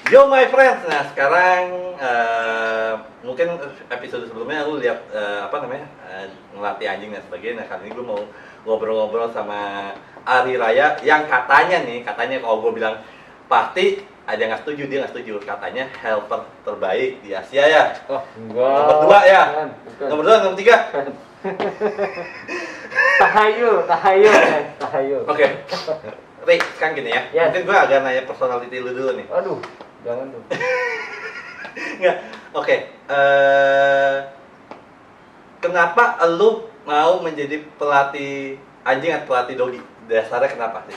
Yo my friends, nah sekarang mungkin episode sebelumnya lu lihat ngelatih anjing dan sebagainya. Nah kali ini gue mau ngobrol-ngobrol sama Ari Raya yang katanya kalau gue bilang pasti ada yang nggak setuju, dia nggak setuju. Katanya helper terbaik di Asia ya. Oh enggak. Nomor 2 ya. Bukan. Nomor 2, nomor 3. Tahayul. Oke. Rik, sekarang gini ya. Yes. Mungkin gue agak nanya personality lu dulu nih. Aduh, jangan tuh. Nggak, oke. Kenapa lu mau menjadi pelatih anjing atau pelatih doggy? Dasarnya kenapa sih?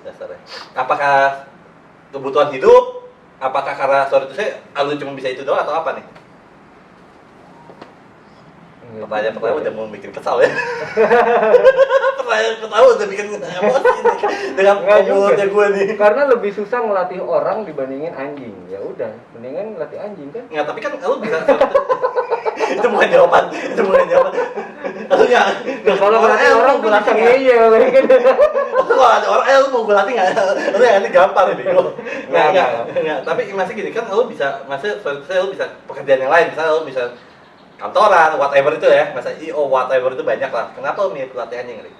Dasarnya. Apakah kebutuhan hidup? Apakah karena sorry itu saya, lu cuma bisa itu doang atau apa nih? Pertanyaan udah mau bikin kesal ya. Pertanyaan pertama udah bikin emosi nih dengan ngomongnya gue nih. Karena lebih susah ngelatih orang dibandingin anjing. Ya udah, mendingan ngelatih anjing kan. Nggak, tapi kan lu bisa itu bukan jawaban. Lu nggak Kalau ngelatih orang gue tuh latih bisa nggak? ngeyel kan. Kalau ada orang, lu mau gue latih nggak? Lu yang nanti gampar ini. Nggak. Tapi masih gini kan, lu bisa, saya lu bisa pekerjaan yang lain. Misalnya lu bisa kantoran, whatever itu ya, masa IO, whatever itu banyak lah. Kenapa lu milih pelatih anjing, Rik?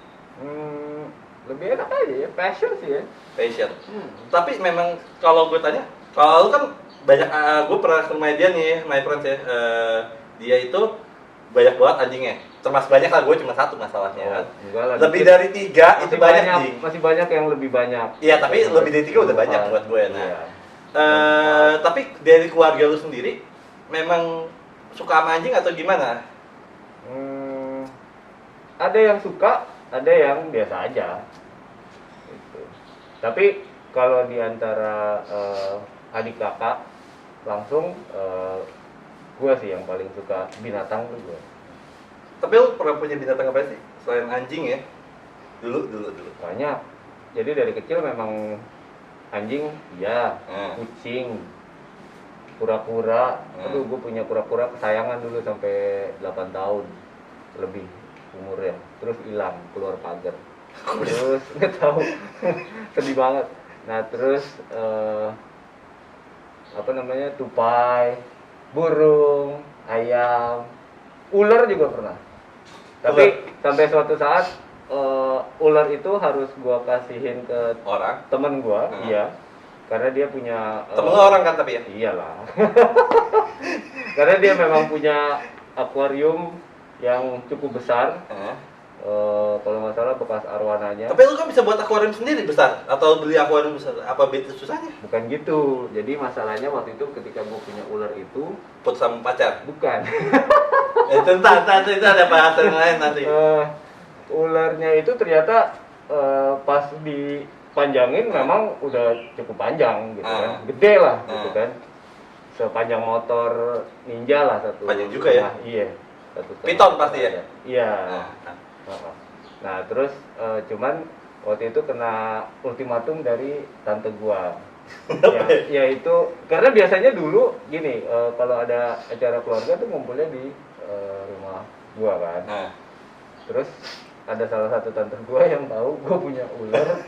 Lebih enak aja ya, passion sih ya. Passion. Tapi memang kalau gue tanya, kalau lu kan banyak, gue pernah ke rumah dia nih, my friends ya, dia itu banyak banget anjingnya. Termasuk banyak lah, gue cuma satu masalahnya kan. Lebih dari 3 itu banyak anjing. Masih banyak yang lebih banyak. Iya, tapi lebih dari 3 udah banyak buat gue. Nah, iya. Tapi dari keluarga lu sendiri, memang suka sama anjing atau gimana? Ada yang suka, ada yang biasa aja. Gitu. Tapi kalau di antara adik kakak, langsung gue sih yang paling suka binatang tuh gue. Tapi lu pernah punya binatang apa sih selain anjing ya? Dulu. Banyak. Jadi dari kecil memang anjing, ya, kucing, kura-kura. Aduh, gue punya kura-kura kesayangan dulu sampai 8 tahun lebih umurnya. Terus hilang, keluar pagar. Terus nggak tahu, sedih banget. Nah terus tupai, burung, ayam, ular juga pernah. Tapi sampai suatu saat ular itu harus gua kasihin ke orang temen gua, iya, karena dia punya temen orang kan tapi ya? Iyalah. Karena dia memang punya akuarium yang cukup besar. Kalau nggak salah bekas arwananya. Tapi lu kan bisa buat akuarium sendiri besar atau beli akuarium besar? Apa beda susahnya? Bukan gitu. Jadi masalahnya waktu itu ketika gua punya ular itu Putus sama pacar? bukan. Itu itu ada bahasan lain nanti. Ularnya itu ternyata pas dipanjangin memang udah cukup panjang gitu kan, gede lah gitu kan, sepanjang motor ninja lah satu. Panjang juga ya? Iya. Piton pasti ya? Iya. Nah terus cuman waktu itu kena ultimatum dari tante gua. Ya itu karena biasanya dulu gini, kalau ada acara keluarga tuh ngumpulnya di rumah gua kan. Terus ada salah satu tante gua yang tahu gua punya ular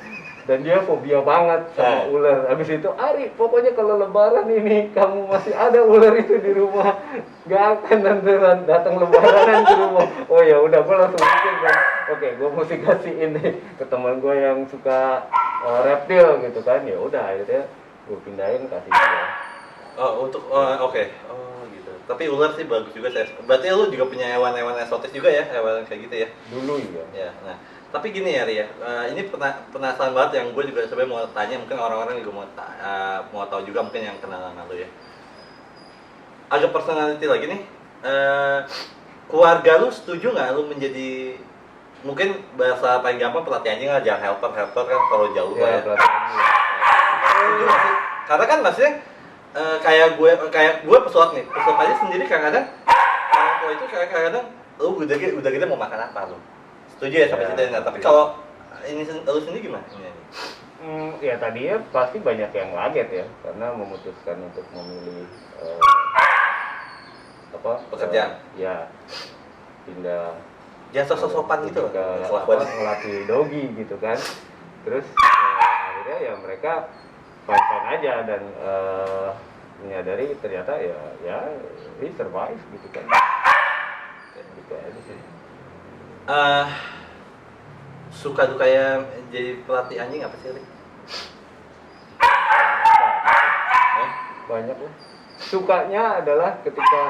dan dia fobia banget sama ular. Habis itu, Ari, pokoknya kalau lebaran ini kamu masih ada ular itu di rumah, gak akan nanti datang lebaranan ke rumah. Oh ya udah, gua langsung mikir kan, oke, gua mesti kasih ini ke teman gua yang suka reptil gitu kan. Ya udah akhirnya gua pindahin kasih dia. Oke. Gitu. Tapi ular sih bagus juga saya. Berarti lu juga punya hewan-hewan eksotis juga ya, hewan kayak gitu ya? Dulu iya. Ya. Nah, tapi gini ya Ria, ini penasaran banget yang gue juga sebenarnya mau tanya, mungkin orang-orang juga mau tahu juga mungkin yang kenal sama lu ya. Agak personality lagi nih. Keluarga lu setuju nggak lu menjadi, mungkin bahasa paling gampang pelatih anjing lah, jangan helper kan terlalu jauh lah ya. Setuju nggak sih? Karena kan maksudnya kayak gue pesulap aja sendiri kadang-kadang orang tua itu kadang-kadang lu udah gede mau makan apa lu? Setuju ya sampai situ ya. Tapi kalau ini lu sendiri gimana? Ya tadinya pasti banyak yang kaget ya, karena memutuskan untuk memilih pekerjaan. Ya pindah. Jangan sok-sokan gitu ke loh. ngelatih doggy gitu kan. Terus akhirnya ya mereka fine aja dan menyadari ternyata ya he survive gitu kan. Gitu aja sih. Suka dukanya jadi pelatih anjing apa sih, Rik? Banyak lah. Sukanya adalah ketika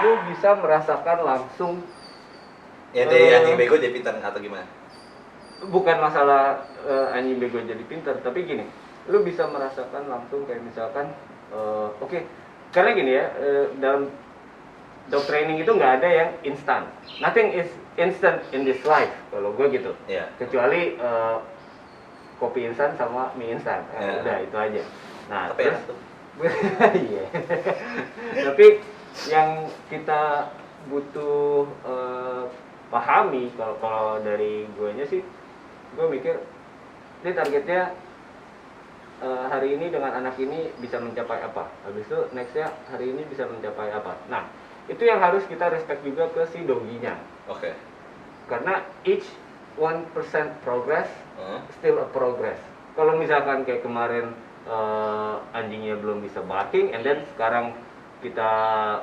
lu bisa merasakan langsung Ya dari anjing bego dia pintar atau gimana? bukan masalah anjing bego jadi pintar, tapi gini, lu bisa merasakan langsung kayak misalkan oke, karena gini ya, dalam dog training itu nggak ada yang instan, nothing is instant in this life kalau gue gitu, Iya. kecuali kopi instan sama mie instan. Ya. Udah itu aja. Nah Tapi terus enak tuh. iya. Tapi yang kita butuh pahami kalau dari guanya sih, gue mikir ini targetnya hari ini dengan anak ini bisa mencapai apa, habis itu nextnya hari ini bisa mencapai apa. Nah itu yang harus kita respect juga ke si doginya, Oke. karena each 1% progress still a progress. Kalau misalkan kayak kemarin anjingnya belum bisa barking, and then sekarang kita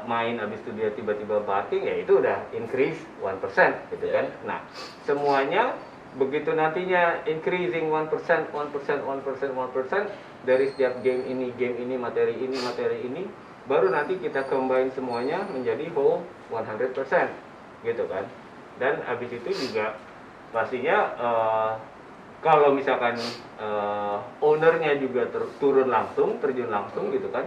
main abis itu dia tiba-tiba barking, ya itu udah increase 1% gitu kan. Nah semuanya begitu nantinya increasing 1%, 1%, 1%, 1% dari setiap game ini, materi ini, baru nanti kita combine semuanya menjadi whole 100% gitu kan. Dan abis itu juga pastinya kalau misalkan ownernya juga turun langsung, terjun langsung gitu kan.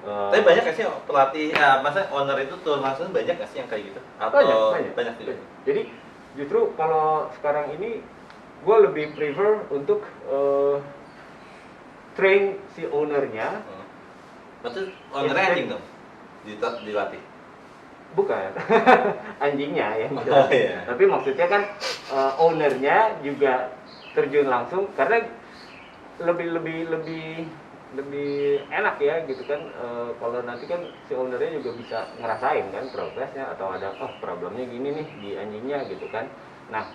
Tapi banyak gak sih pelatih, masa owner itu turun langsung banyak gak sih yang kayak gitu? Atau banyak juga? Jadi justru kalau sekarang ini gue lebih prefer untuk train si ownernya. Berarti ownernya anjing dong? Dilatih? Bukan, anjingnya yang gitu. Oh, iya. Tapi maksudnya kan ownernya juga terjun langsung, karena lebih enak ya gitu kan. Kalau nanti kan si ownernya juga bisa ngerasain kan progresnya, atau ada problemnya gini nih di anjingnya gitu kan. Nah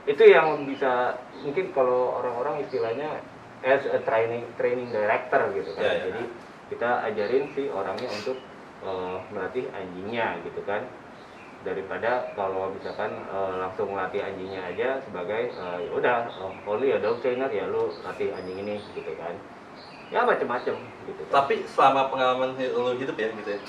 itu yang bisa mungkin kalau orang-orang istilahnya as a training director gitu kan. Ya. Jadi kita ajarin si orangnya untuk melatih anjingnya gitu kan, daripada kalau misalkan langsung melatih anjingnya aja sebagai ya udah only a dog trainer, ya lu latih anjing ini gitu kan, ya macem-macem gitu kan. Tapi selama pengalaman lu hidup ya gitu ya,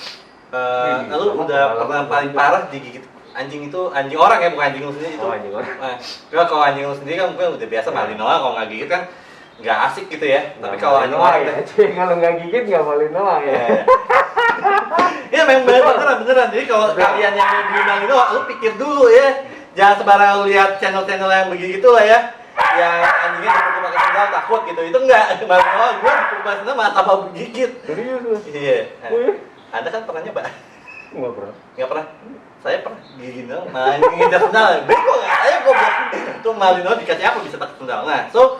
Iya, lu selama udah pengalaman pernah paling hidup. parah digigit anjing itu, anjing orang ya, bukan anjing lu sendiri itu? Anjing orang. Nah, kalau anjing lu sendiri kan mungkin udah biasa Malinois, kalau nggak gigit kan nggak asik gitu ya. Tapi kalau anjing orang ya, kalau nggak gigit nggak Malinois ya. Ya memang beneran. Jadi kalau kalian yang mau beli Malinois, lu pikir dulu ya. Jangan sembarang lu lihat channel-channel yang begitu lah ya. Yang anjingnya dipukul pakai sendal takut gitu. Itu enggak. Malinois gue dipukul pakai sendal malah tambah menggigit. Serius lu? Iya. Wih. Anda kan pernah nyoba? Nggak pernah. Nggak pernah. Saya pernah gigit dong. Nah, nginjak sendal. Bego nggak? Saya goblok. Itu Malinois dikasih apa bisa takut sendal. Nah, so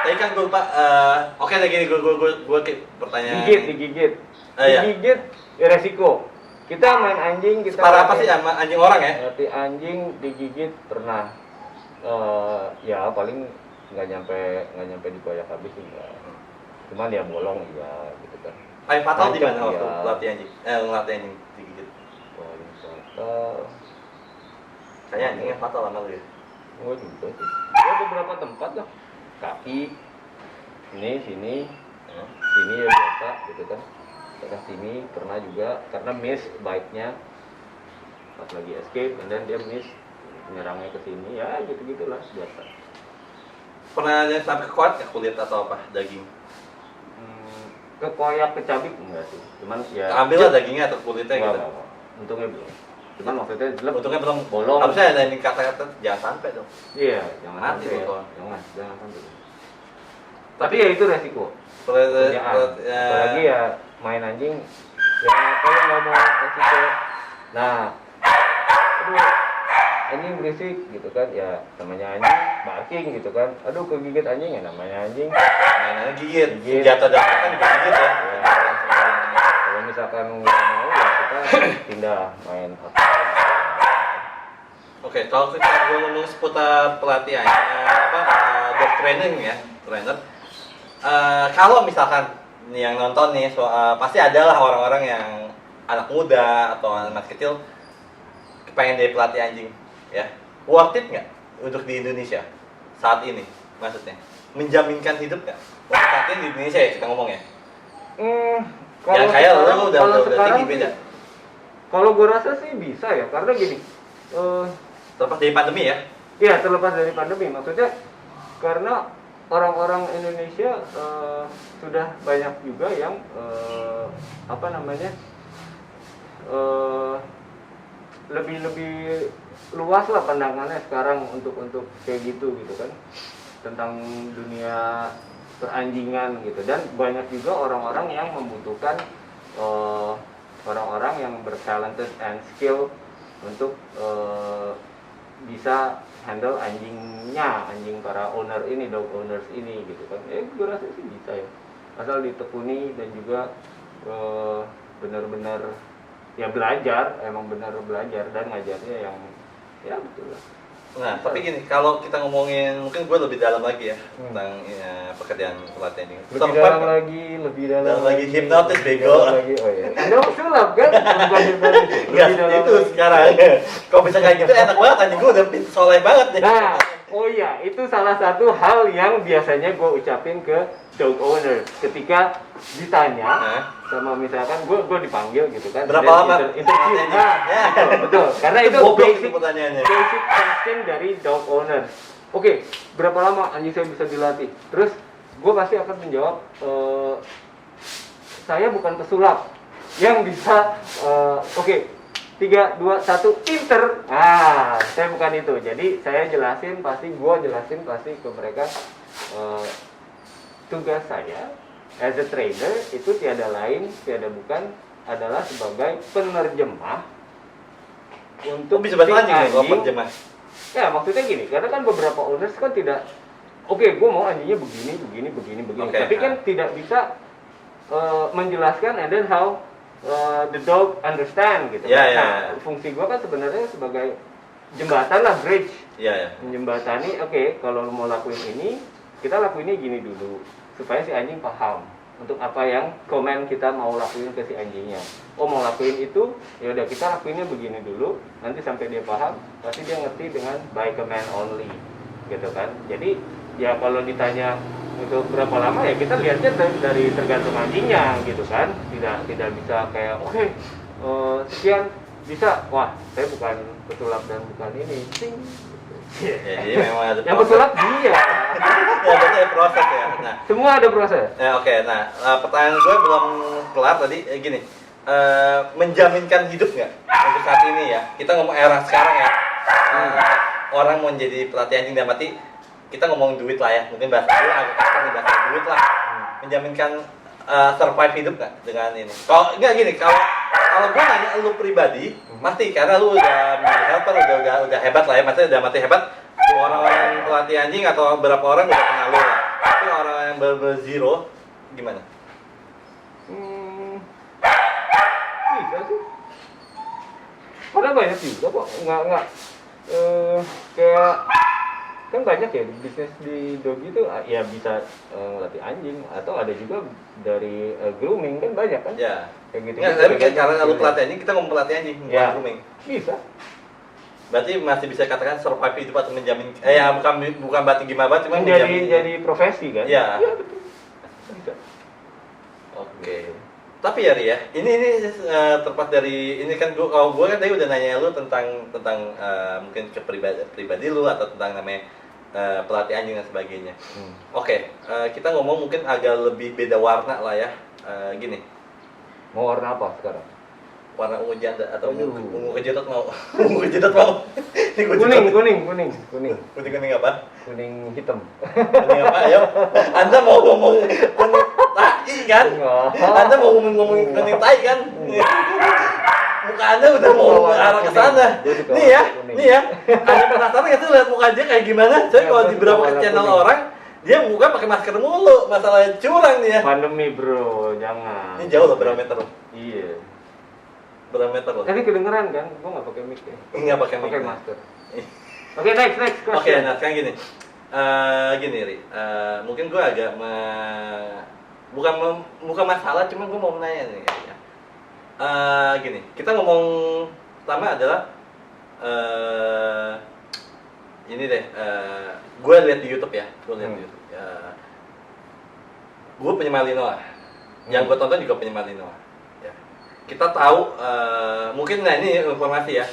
tadi kan gue lupa. Oke, lagi gini gue pertanyaan. Digigit. Iya. Digigit ya resiko. Kita main anjing, kita Parah apa sih sama anjing orang ya? latih anjing digigit pernah. Ya paling nggak nyampe dikoyak habis sih enggak. Cuman ya bolong ya gitu kan. Paling fatal di mana Lancang, waktu ya. latih anjing? Ngelatih anjing digigit. Paling fatal. Kayaknya anjingnya fatal sama lu ya. Oh juga sih. Ya beberapa tempat lah. Kaki, sini ya biasa gitu kan. Daerah sini pernah juga karena miss bite-nya pas lagi escape, dan dia miss menyerangnya ke sini, ya gitu-gitulah biasa. Pernah ada sampai kekuat ya kulit atau apa daging? Kekoyak, kecabik enggak sih, cuman ya Ambil lah dagingnya atau kulitnya gitu. enggak. Untungnya belum. Cuman maksudnya jelek. Untungnya belum bolong. Harusnya ada ini kata-kata jangan sampai dong. Iya, jangan Mati sampai. tuh. Jangan sampai. Tapi ya itu resiko. Pekerjaan. Apalagi ya main anjing, ya kalau nggak mau resiko, nah aduh anjing berisik gitu kan, ya namanya anjing barking gitu kan, aduh kegigit anjing, ya namanya anjing mainannya gigit. Senjata dasar kan juga gigit ya. ya. Kalau misalkan nggak mau ya kita pindah main apa. Oke, kalau kita ngomong seputar pelatihan dog training ya. trainer. Kalau misalkan nih yang nonton nih, pasti adalah orang-orang yang anak muda atau anak kecil pengen jadi pelatih anjing, ya. Worth it nggak untuk di Indonesia saat ini? Maksudnya menjaminkan hidup nggak? Untuk saat ini di Indonesia ya kita ngomong ya. Yang kayak lu udah tinggi beda. Kalau gue rasa sih bisa ya, karena gini. Terlepas dari pandemi ya? Iya, terlepas dari pandemi. Maksudnya karena orang-orang Indonesia sudah banyak juga yang lebih luas lah pandangannya sekarang untuk kayak gitu kan, tentang dunia peranjingan gitu. Dan banyak juga orang-orang yang membutuhkan orang-orang yang bertalented and skill untuk bisa handle anjing para owner ini, dog owners ini gitu kan. Gue rasa sih bisa ya, asal ditekuni dan juga benar-benar ya belajar, emang benar belajar dan ngajarnya yang ya betul lah. Nah, tapi gini, kalau kita ngomongin mungkin gue lebih dalam lagi ya tentang pekerjaan pelatih ini. Lebih dalam lagi hipnotis bego. Oh iya. Anda sulap kan? Bukan hipnotis. Enggak, itu sekarang. Kalau bisa kayak gitu enak banget, anjing gue udah soleh banget nih. Nah, oh iya, itu salah satu hal yang biasanya gue ucapin ke dog owner ketika ditanya sama misalkan gue dipanggil gitu kan. Berapa lama? Interview. Betul. Karena itu basic question dari dog owner. Oke, berapa lama anjing saya bisa dilatih? Terus gue pasti akan menjawab, saya bukan pesulap yang bisa 3, 2, 1, pinter. Saya bukan itu. Jadi saya jelasin pasti ke mereka, tugas saya as a trainer itu tiada bukan adalah sebagai penerjemah untuk bisa bahasa anjing kalau penerjemah. Ya maksudnya gini, karena kan beberapa owners kan tidak, gue mau anjingnya begini. Okay, tapi kan tidak bisa menjelaskan and then how the dog understand gitu. Fungsi gue kan sebenarnya sebagai jembatan lah, bridge. Menjembatani, kalau lu mau lakuin ini, kita lakuinnya gini dulu supaya si anjing paham untuk apa yang komen kita mau lakuin ke si anjingnya. Mau lakuin itu, ya udah kita lakuinnya begini dulu, nanti sampai dia paham, pasti dia ngerti dengan by command only, gitu kan. Jadi ya kalau ditanya untuk berapa lama ya kita lihatnya dari tergantung anjingnya, gitu kan. Tidak bisa kayak sekian bisa, wah saya bukan pesulap dan bukan ini, ting. Jadi memang ada yang pesulap dia. Ya betul, proses ya. Nah, semua ada proses. Nah, pertanyaan gue belum kelar tadi. Gini, menjaminkan hidup nggak untuk saat ini ya? Kita ngomong era sekarang ya. Orang mau jadi pelatih anjing dan mati, kita ngomong duit lah ya. Mungkin bahasa dulu, agak kasar nih bahasa duit lah. Menjaminkan survive hidup nggak dengan ini? Kalau nggak gini, kalau gue nanya lu pribadi, pasti karena lu udah menjadi helper, udah hebat lah ya, maksudnya udah mati hebat. Orang pelatih anjing atau berapa orang udah kenal lu lah. Tapi orang yang berzero gimana? Bisa sih. Karena banyak juga kok, nggak kayak kan banyak ya bisnis di dog itu ya bisa ngelatih anjing atau ada juga dari grooming kan banyak kan? Ya. Kayak gitu. Nggak, tapi kan karena lu pelatih anjing, kita ngomong pelatih anjing, bukan grooming. Bisa. Berarti masih bisa katakan survive hidup atau menjamin bukan berarti gimana banget, cuma jadi profesi kan? Iya. Iya betul. Bisa. Oke. Tapi ya Ri ya, ini terlepas dari ini kan kalau gue kan tadi udah nanya lu tentang mungkin pribadi lu atau tentang namanya pelatih anjing dan sebagainya. Oke, kita ngomong mungkin agak lebih beda warna lah ya. Gini. Mau warna apa sekarang? Warna ungu janda atau ungu kejedot mau? Ungu kejedot mau? Kuning apa? Kuning hitam. Kuning apa? Ayo. Anda mau ngomong kuning tai kan? Anda mau ngomong kuning tai kan? Muka Anda udah mau arah ke sana. Nih ya. Anda penasaran nggak sih lihat muka dia kayak gimana? Soalnya kalau di beberapa channel orang dia muka pakai masker mulu, masalah curang nih ya. Pandemi bro, jangan. Ini jauh loh, berapa meter loh? Iya. Berapa meter loh? Tadi kedengeran kan? Gua nggak pakai mic ya. Nggak pakai mic. Pakai masker. Oke, next. Oke, nah sekarang gini. Gini Ri, mungkin gue agak bukan masalah, cuma gue mau menanya nih kayaknya. Gini, kita ngomong pertama adalah ini deh, gue lihat di YouTube ya, gue lihat di YouTube. Gue punya Malinois, yang gue tonton juga punya Malinois. Ya. Kita tahu, mungkin nah ini informasi ya.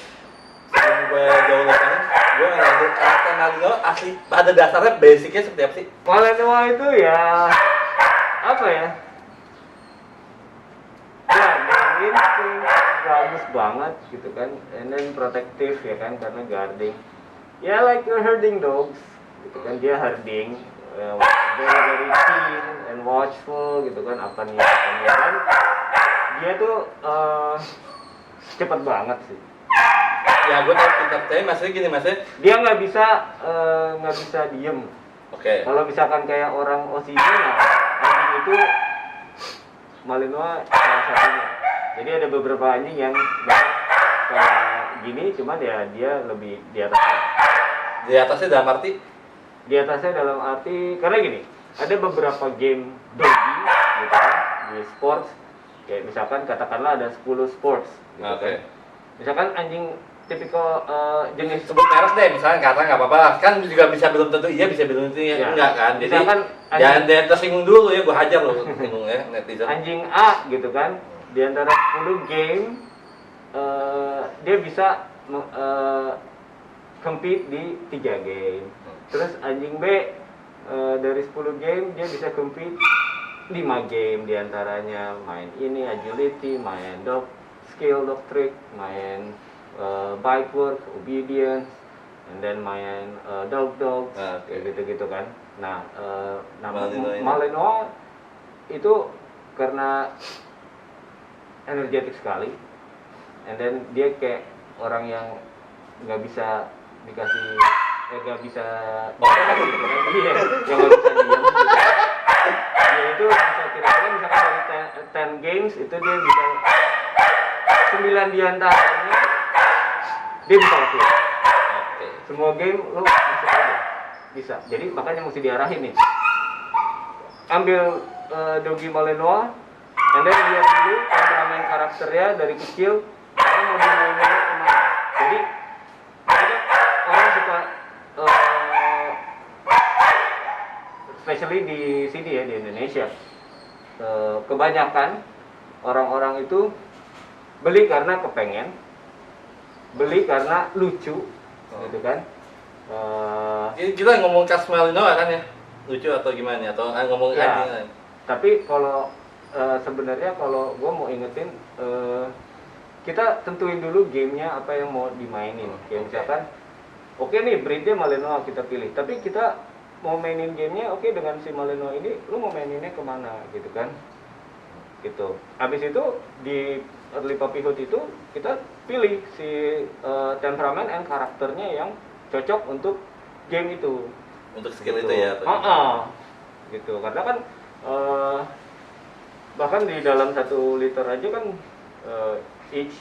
Sebelum gue jauh lebih, gue ngeliat karakter Malinois asli pada dasarnya basicnya seperti apa sih? Malinois itu ya apa ya? Ya, insting bagus banget gitu kan, and then protective ya kan karena guarding. Ya like you're herding dogs, gitu kan dia herding, very very keen and watchful gitu kan apa nih kan. Dia tuh cepet banget sih. Ya gue tahu pintar, tapi maksudnya gini maksudnya. Dia nggak bisa diem. Oke. Kalau misalkan kayak orang OCD, nah anjing itu Malinois salah satunya. Jadi ada beberapa anjing yang kayak gini, cuman ya dia lebih di atasnya. Di atasnya dalam arti? Di atasnya dalam arti karena gini, ada beberapa game doggy gitu kan di sports. Kayak misalkan katakanlah ada 10 sports gitu kan. Misalkan anjing tipikal jenis sebut merek deh, misalnya kata nggak apa-apa, kan juga bisa belum tentu iya, bisa belum tentu ya. Enggak kan, jadi misalkan jangan tersinggung dulu ya, gue hajar loh singgung ya netizen. Anjing A gitu kan, di antara 10 game dia bisa compete di 3 game. Terus anjing B dari 10 game dia bisa compete 5 game, diantaranya main ini agility, main dog skill, dog trick, main bite work, obedience, and then main dog gitu kan. Nah, Malinois itu karena energetik sekali, and then dia kayak orang yang nggak bisa dikasih, nggak bisa iya, yang nggak bisa diem gitu. Dia itu bisa kira-kira misalkan dari 10 games itu dia bisa 9 diantaranya dia bisa lakuin. Semua game lu masuk aja bisa. Jadi makanya mesti diarahin nih. Ambil doggy Malinois, and then lihat dulu temperamen karakternya dari kecil, karena mau dimainnya kemana. Jadi banyak orang suka especially di sini ya, di Indonesia, kebanyakan orang-orang itu beli karena kepengen, beli karena lucu, gitu kan. Kita ngomong khas Malinois kan ya, lucu atau gimana, atau ngomong Ya, anjing. tapi kalau sebenarnya kalau gue mau ingetin, kita tentuin dulu gamenya apa yang mau dimainin. Kayak misalkan, oke nih breednya Malinois kita pilih, tapi kita mau mainin gamenya, oke dengan si Malinois ini, lu mau maininnya kemana gitu kan? Gitu. Habis itu di early puppyhood itu kita pilih si temperamen and karakternya yang cocok untuk game itu. Untuk skill Gitu. itu ya. Gitu. Karena kan bahkan di dalam 1 liter aja kan each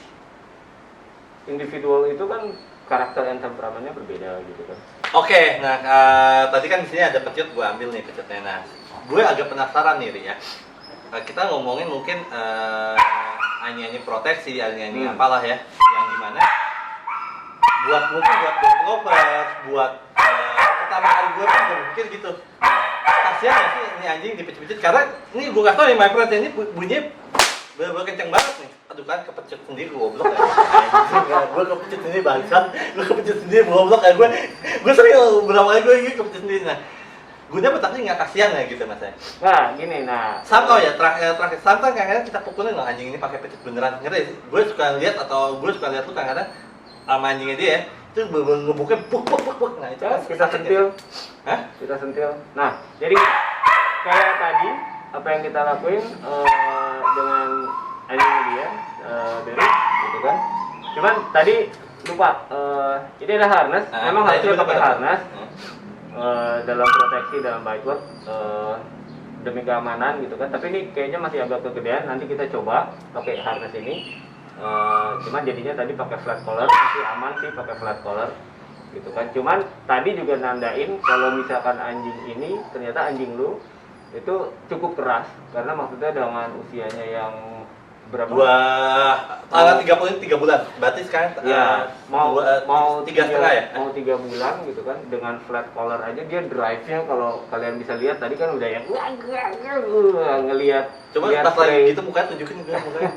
individual itu kan karakter and temperamennya berbeda gitu kan. Oke, nah tadi kan di sini ada pecut, gue ambil nih pecutnya. Nah, gue agak penasaran nih Ri, ya. Kita ngomongin mungkin anjing-anjing proteksi, anjing-anjing apalah ya, yang dimana buat mungkin buat dog lovers, buat pertama kali gue pun gue mikir gitu, kasihan ya sih ini anjing dipecet-pecet, karena ini gue nggak tahu nih my friend ini bunyinya bener-bener kenceng banget nih. Aduh kan kepecut sendiri goblok ya. Gue kepecut sendiri bangsat, gue kepecut sendiri goblok ya gue sering berapa kali gue kepecut sendiri. Nah, gue tapi nggak kasihan ya gitu mas ya. Nah gini, nah Sampai ya terakhir sampai kadang-kadang kita pukulin loh anjing ini pakai pecut beneran, ngerti? Gue suka lihat tuh kadang-kadang sama anjingnya dia itu ngebuknya puk. Nah itu kan kita sentil. Hah? Kita sentil. Nah jadi kayak tadi apa yang kita lakuin dengan anjing dia dari gitu kan. Cuman tadi lupa, ini ada harness, memang harusnya pakai harness dalam proteksi, dalam bite work demi keamanan gitu kan. Tapi ini kayaknya masih agak kegedean, nanti kita coba pakai harness ini. Cuman jadinya tadi pakai flat collar, masih aman sih pakai flat collar. gitu kan. Cuman tadi juga nandain kalau misalkan anjing ini ternyata anjing lu itu cukup keras, karena maksudnya dengan usianya yang berapa? Tanggal 3 bulan. Berarti sekarang Ya, mau 3,5 ya? Mau 3 bulan gitu kan, dengan flat collar aja dia drive-nya kalau kalian bisa lihat tadi kan udah yang ngelihat. Cuma pas lagi gitu mukanya tunjukin mukanya.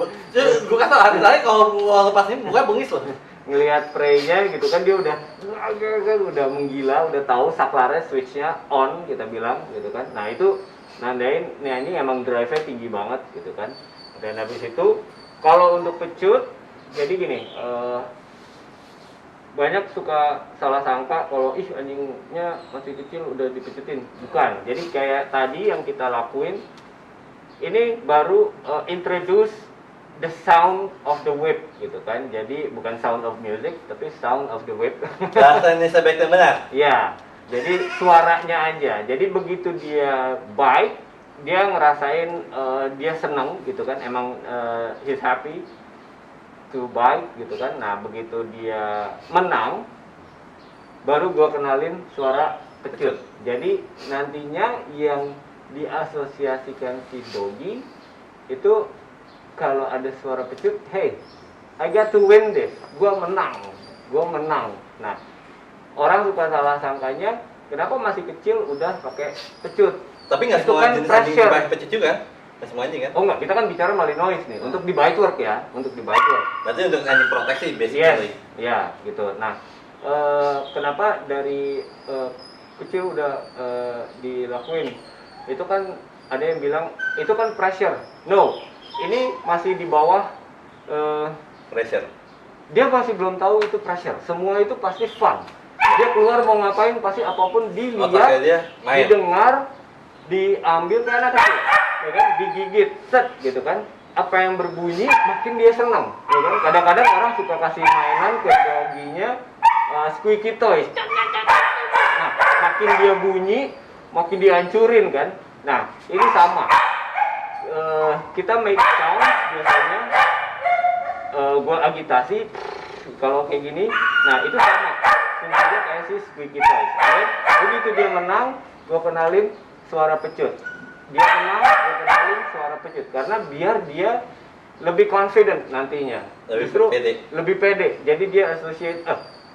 Gue kata hari-hari kalau mau lepas ini mukanya bengis loh. Ngelihat prey-nya gitu kan, dia udah menggila, udah tahu saklarnya switch-nya on kita bilang gitu kan. Nah itu nandain nih anjing emang drive-nya tinggi banget gitu kan. Dan habis itu kalau untuk pecut, jadi gini, banyak suka salah sangka kalau anjingnya masih kecil udah dipecutin. Bukan. Jadi kayak tadi yang kita lakuin, ini baru introduce the sound of the whip gitu kan. Jadi bukan sound of music tapi sound of the whip. Bahasa Indonesia baik dan benar. Ya, jadi suaranya aja. Jadi begitu dia bite, dia ngerasain dia seneng gitu kan. Emang he's happy to bite gitu kan. Nah, begitu dia menang, baru gua kenalin suara pecut. Jadi nantinya yang diasosiasikan si doggy itu kalau ada suara pecut, hey, I got to win this, gue menang. Nah, orang suka salah sangkanya, kenapa masih kecil udah pakai pecut? Tapi nggak Itu semua kan jenis anjing pressure. pakai pecut juga, nggak semua anjing kan? Oh enggak, kita kan bicara Malinois nih, untuk di bite work ya, untuk di bite work. Berarti untuk anjing proteksi Yes, basically. ya gitu. Nah, kenapa dari kecil udah dilakuin? Itu kan ada yang bilang itu kan pressure. No, ini masih di bawah Pressure. dia masih belum tahu itu pressure. Semua itu pasti fun. Dia keluar mau ngapain pasti apapun Otaknya dilihat, dia main. didengar, diambil kayak anak kecil, ya kan? Digigit, set gitu kan. Apa yang berbunyi makin dia senang, ya kan? Kadang-kadang orang suka kasih mainan ke dogginya squeaky toys. Nah, makin dia bunyi, makin dihancurin kan. Nah, ini sama. Kita make sound biasanya gua agitasi kalau kayak gini. Nah, itu sama. Fungsinya kayak si squeaky toys. Right? Begitu dia menang, gua kenalin suara pecut. Dia menang, gua kenalin suara pecut. Karena biar dia lebih confident nantinya. Lebih pede. Jadi dia associate,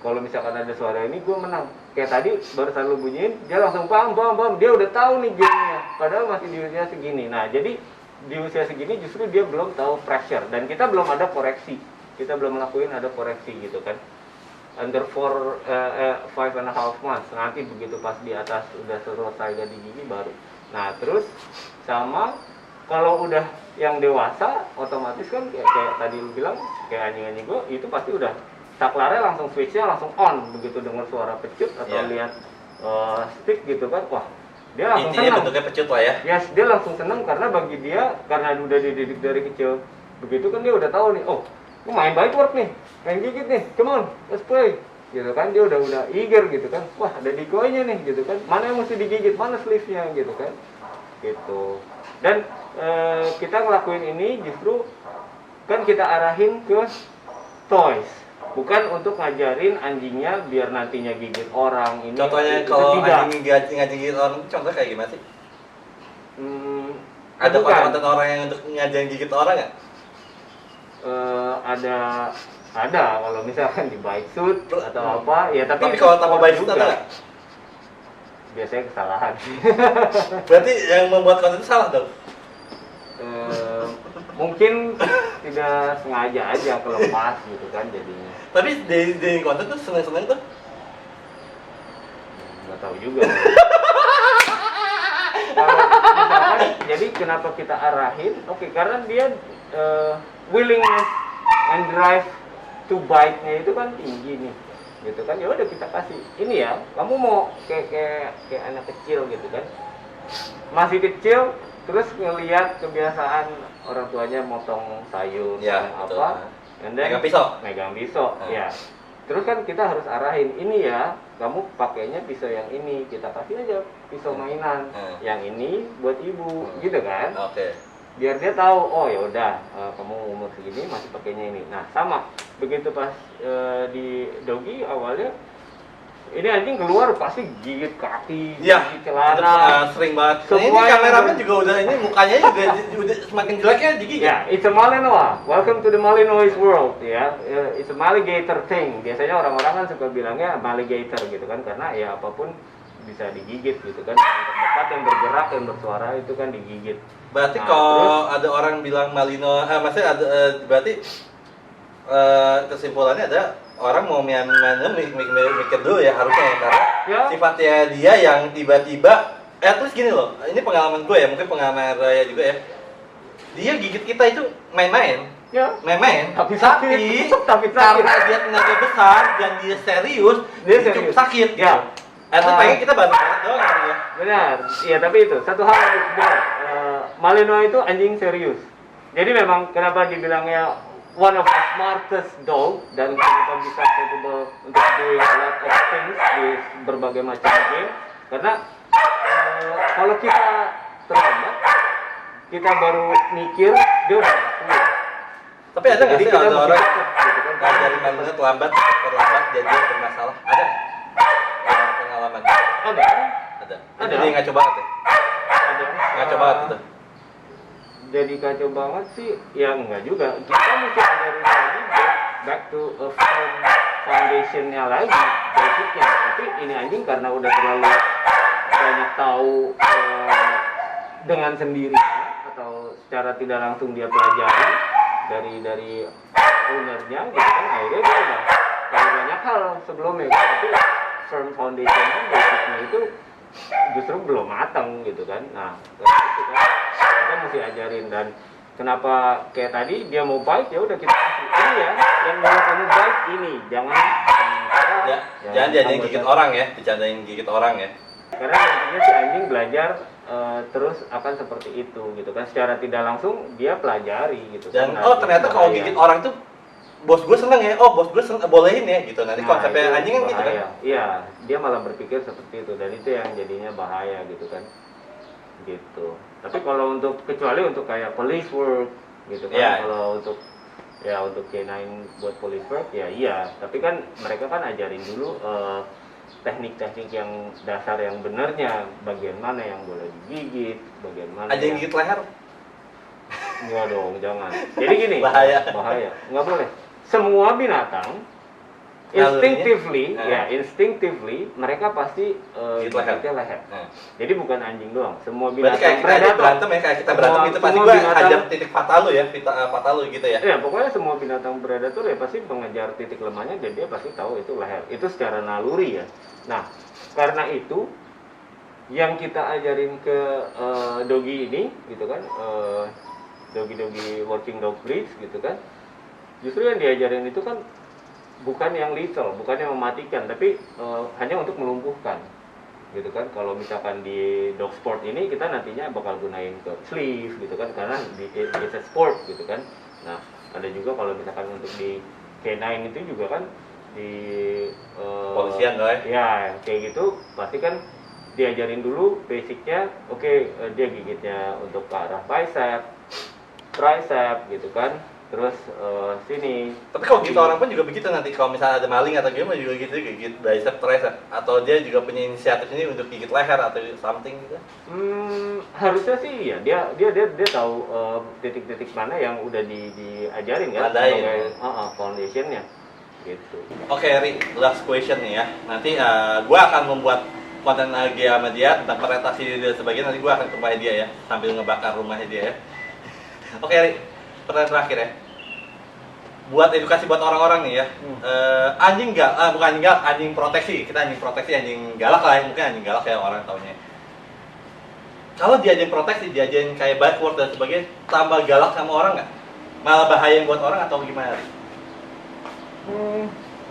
kalau misalkan ada suara ini gue menang. Kayak tadi barusan lu bunyiin, dia langsung paham. Dia udah tahu nih gamenya. Padahal masih di usia segini. Nah, jadi di usia segini justru dia belum tahu pressure. Dan kita belum ada koreksi. Kita belum lakuin ada koreksi gitu kan. Under 5.5 months. Nanti begitu pas di atas udah selesai jadi gigi baru. Nah, terus sama kalau udah yang dewasa, otomatis kan kayak tadi lu bilang, kayak anjing-anjing gue, itu pasti udah saklarnya langsung switchnya langsung on. Begitu dengar suara pecut atau lihat stick gitu kan, wah dia langsung senang. Bentuknya pecut lah ya. Yes, dia langsung senang karena bagi dia, karena udah dididik dari kecil begitu kan, dia udah tahu nih, oh gue main bite work nih, main gigit nih, come on, let's play gitu kan. Dia udah eager gitu kan, wah ada decoy-nya nih gitu kan, mana yang mesti digigit, mana sleeve-nya gitu kan gitu. Dan kita ngelakuin ini justru kan kita arahin ke toys, bukan untuk ngajarin anjingnya biar nantinya gigit orang. Ini Contohnya itu kalau tidak. anjing gigit orang, contoh kayak gimana sih? Ada Bukan. konten orang yang untuk ngajarin gigit orang nggak? Ada kalau misalkan di bite suit atau apa ya, tapi kalau tanpa sport bite suit juga. ada nggak? Biasanya kesalahan. Berarti yang membuat konten itu salah dong? Mungkin tidak sengaja aja kelepas gitu kan jadinya. Tapi di konten tuh seneng-seneng tuh. Nggak tahu juga. Kalau misalkan, jadi kenapa kita arahin? Oke, karena dia willingness and drive to bite-nya itu kan tinggi nih, gitu kan. Ya udah kita kasih ini ya, kamu mau kayak anak kecil gitu kan, masih kecil, terus ngelihat kebiasaan orang tuanya motong sayur Ya, apa, betul. and then megang pisau, ya. Terus kan kita harus arahin, ini ya, kamu pakainya pisau yang ini, kita kasih aja pisau mainan, yang ini buat ibu, gitu kan? Oke. Biar dia tahu, oh ya udah, kamu umur segini masih pakainya ini. Nah sama, begitu pas di doggy awalnya Ini anjing keluar pasti gigit kaki, Iya, gigit celana. sering banget. Nah, ini Semua yang- kameramen juga udah ini mukanya juga udah semakin jeleknya digigit. Ya, it's a Malinois. Welcome to the Malinois world, ya. It's a alligator thing. Biasanya orang-orang kan suka bilangnya alligator gitu kan, karena ya apapun bisa digigit gitu kan. Yang terdekat, yang bergerak, yang bersuara itu kan digigit. Berarti Nah, kalau ada orang bilang Malinois, maksudnya ada berarti kesimpulannya ada orang mau mikir dulu ya harusnya ya, karena Ya. sifatnya dia yang tiba-tiba terus gini loh, ini pengalaman gue ya, mungkin pengalaman Raya juga ya, dia gigit kita itu main-main, Ya. tapi Tapi sakit. karena dia tenaga besar dan dia serius, Dia itu serius. sakit gitu. Ya. Itu pengen kita bantu-bantu doang gitu ya. Benar, iya tapi itu satu hal yang benar. Malinois itu anjing serius. Jadi memang kenapa dibilangnya one of the smartest dog dan kenapa bisa capable untuk doing a lot of things di berbagai macam game, karena kalau kita terlambat, kita baru mikir dia udah ngelakuin. Tapi ada nggak Jadi sih kita ada mesti orang cepat, gitu kan. ngajarin Malinois terlambat dia bermasalah? Ada nggak? Pengalaman? Ada. Ada. Ada. Jadi ngaco banget ya? Ada. Ngaco banget itu. Jadi kacau banget sih, ya enggak juga. Kita mesti ajarin lagi back to a firm foundationnya lagi, basicnya. Tapi ini anjing karena udah terlalu banyak tahu dengan sendirinya atau secara tidak langsung dia pelajari dari ownernya, gitu kan. Akhirnya dia udah tahu banyak hal sebelumnya, kan. Tapi firm foundationnya, basicnya itu justru belum matang gitu kan. Nah, karena itu kan kita mesti ajarin. Dan kenapa kayak tadi dia mau bite, ya udah kita kasih ini ya, yang mau kamu bite ini, jangan Ya, jangan diajarin gigit orang ya, dicandain gigit orang ya. karena nantinya si anjing belajar terus akan seperti itu gitu kan, secara tidak langsung dia pelajari gitu Dan kan. Nah, ternyata itu kalau bahaya. gigit orang tuh bos gue seneng ya, bos gue bolehin ya gitu. Nanti Nah, konsepnya itu anjing kan gitu kan. bahaya. Iya, dia malah berpikir seperti itu dan itu yang jadinya bahaya gitu kan. Gitu. Tapi kalau untuk kecuali untuk kayak police work gitu kan, Iya. kalau untuk K9 buat police work ya iya, tapi kan mereka kan ajarin dulu teknik-teknik yang dasar yang benarnya, bagian mana yang boleh digigit, bagian mana Aja yang yang gigit leher. enggak dong, jangan. Jadi gini, Bahaya. nggak boleh. Semua binatang instinctively, instinctively mereka pasti Gigit leher. gigitnya leher. Nah. Jadi bukan anjing doang, semua Berarti binatang kayak kita aja predator. berantem ya, kayak kita berantem Semua- gitu pasti semua gue binatang- hajar titik patah lu ya, patah lu gitu ya. Ya, pokoknya semua binatang predator ya pasti mengejar titik lemahnya dan dia pasti tahu itu leher. Itu secara naluri ya. Nah, karena itu yang kita ajarin ke doggy ini gitu kan, doggy working dog breeds gitu kan. Justru yang diajarin itu kan bukan yang lethal, bukan yang mematikan, tapi hanya untuk melumpuhkan. Gitu kan, kalau misalkan di dog sport ini kita nantinya bakal gunain ke sleeve gitu kan, karena it's a sport gitu kan. Nah, ada juga kalau misalkan untuk di K9 itu juga kan di Polisian lah ya. ya kayak gitu pasti kan diajarin dulu basicnya. Oke, dia gigitnya untuk ke arah bicep, tricep gitu kan, terus sini. Tapi kalau gitu orang pun juga begitu nanti, kalau misalnya ada maling atau gimana juga gitu, gigit bicep tricep, atau dia juga punya inisiatif ini untuk gigit leher atau something gitu. Harusnya sih ya dia tahu titik-titik mana yang udah diajarin kan Tandain. sebagai foundationnya gitu. Oke, Ri, last question nih ya. Nanti gue akan membuat konten lagi sama dia tentang presentasi dia sebagian, nanti gue akan ke rumah dia ya, sambil ngebakar rumahnya dia ya. Oke, Ri, pertanyaan terakhir ya. Buat edukasi buat orang-orang nih ya. Anjing bukan anjing galak, anjing proteksi. Kita anjing proteksi, anjing galak lah ya, mungkin anjing galak ya orang taunya. Kalau diajarin proteksi, diajarin kayak backward dan sebagainya, tambah galak sama orang nggak? Malah bahaya buat orang atau gimana, Ri?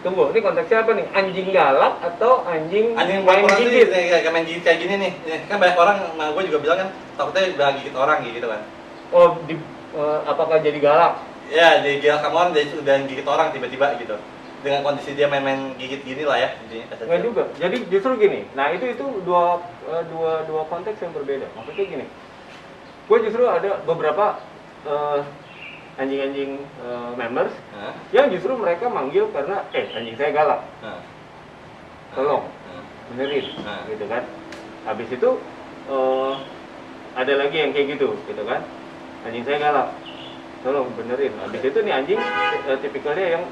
Tunggu, ini konteksnya apa nih? Anjing galak atau anjing main gigit? kayak main gigit kayak gini nih. Kan banyak orang, sama gue juga bilang kan takutnya udah gigit orang gitu kan. Oh, apakah jadi galak? Ya, dia gigit sama orang, dia udah gigit orang tiba-tiba gitu. Dengan kondisi dia main gigit gini lah ya intinya. Enggak juga. Jadi justru gini. Nah, itu dua konteks yang berbeda. Maksudnya gini. Gue justru ada beberapa anjing-anjing members yang justru mereka manggil karena anjing saya galak. tolong benerin, gitu kan. Habis itu ada lagi yang kayak gitu kan. Anjing saya galak, tolong benerin. Habis itu nih anjing tipikalnya yang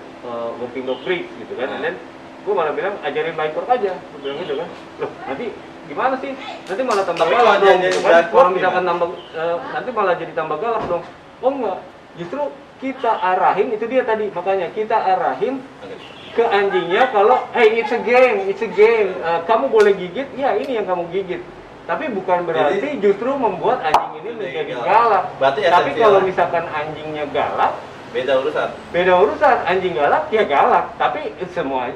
walking dog breed gitu kan. Dan gue malah bilang ajarin bike work aja, gue bilang gitu kan. Loh nanti gimana sih? Nanti malah tambah galak dong, gitu kan. Kalau misalkan nanti malah jadi tambah galak dong. Oh enggak, justru kita arahin, itu dia tadi, makanya kita arahin ke anjingnya kalau hey it's a game, kamu boleh gigit, ya ini yang kamu gigit. Tapi bukan berarti justru membuat anjing ini menjadi galak. Tapi kalau misalkan anjingnya galak, beda urusan. Anjing galak ya galak, tapi semua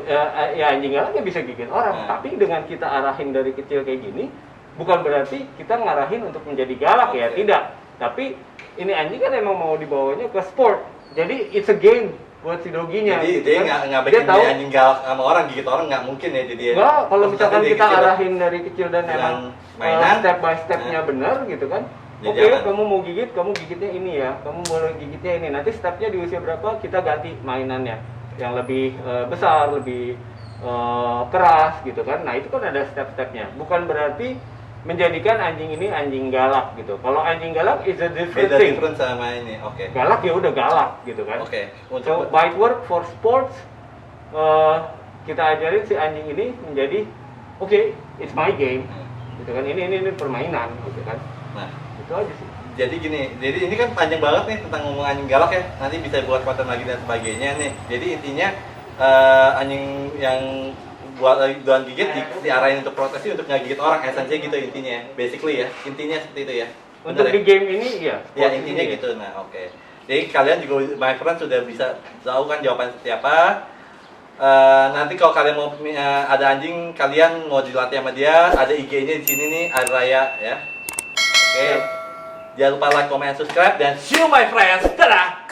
ya anjing galak ya bisa gigit orang. Tapi dengan kita arahin dari kecil kayak gini, bukan berarti kita ngarahin untuk menjadi galak ya, tidak. Tapi ini anjing kan emang mau dibawanya ke sport, jadi it's a game buat si doginya. Jadi dia nggak bikin dia anjing galak sama orang, gigit orang nggak mungkin ya jadi. Nggak, kalau misalkan kita arahin dari kecil dan emang step by stepnya benar gitu kan. Oke, kamu mau gigit, kamu gigitnya ini ya, kamu boleh gigitnya ini. Nanti stepnya di usia berapa kita ganti mainannya yang lebih besar, lebih keras gitu kan. Nah itu kan ada step-stepnya. Bukan berarti menjadikan anjing ini anjing galak gitu. Kalau anjing galak is a different thing. Different sama ini, oke. Galak ya udah galak gitu kan. Oke. So bite work for sports, kita ajarin si anjing ini menjadi oke, it's my game, gitu kan. Ini permainan, gitu kan. Nah itu aja sih. Jadi ini kan panjang banget nih tentang ngomong anjing galak ya. Nanti bisa buat konten lagi dan sebagainya nih. Jadi intinya anjing yang buat doan gigit diarahin untuk proteksi untuk nggak gigit orang, esensinya gitu intinya, basically ya, intinya seperti itu ya. Untuk di game ini ya. Ya intinya gitu. Nah oke. Jadi kalian juga my friend sudah bisa tahu kan jawaban seperti apa. Nanti kalau kalian mau ada anjing kalian mau dilatih sama dia, ada IG-nya di sini nih, Araya ya. Oke. Jangan lupa like, comment, subscribe dan see you my friends. Dadah.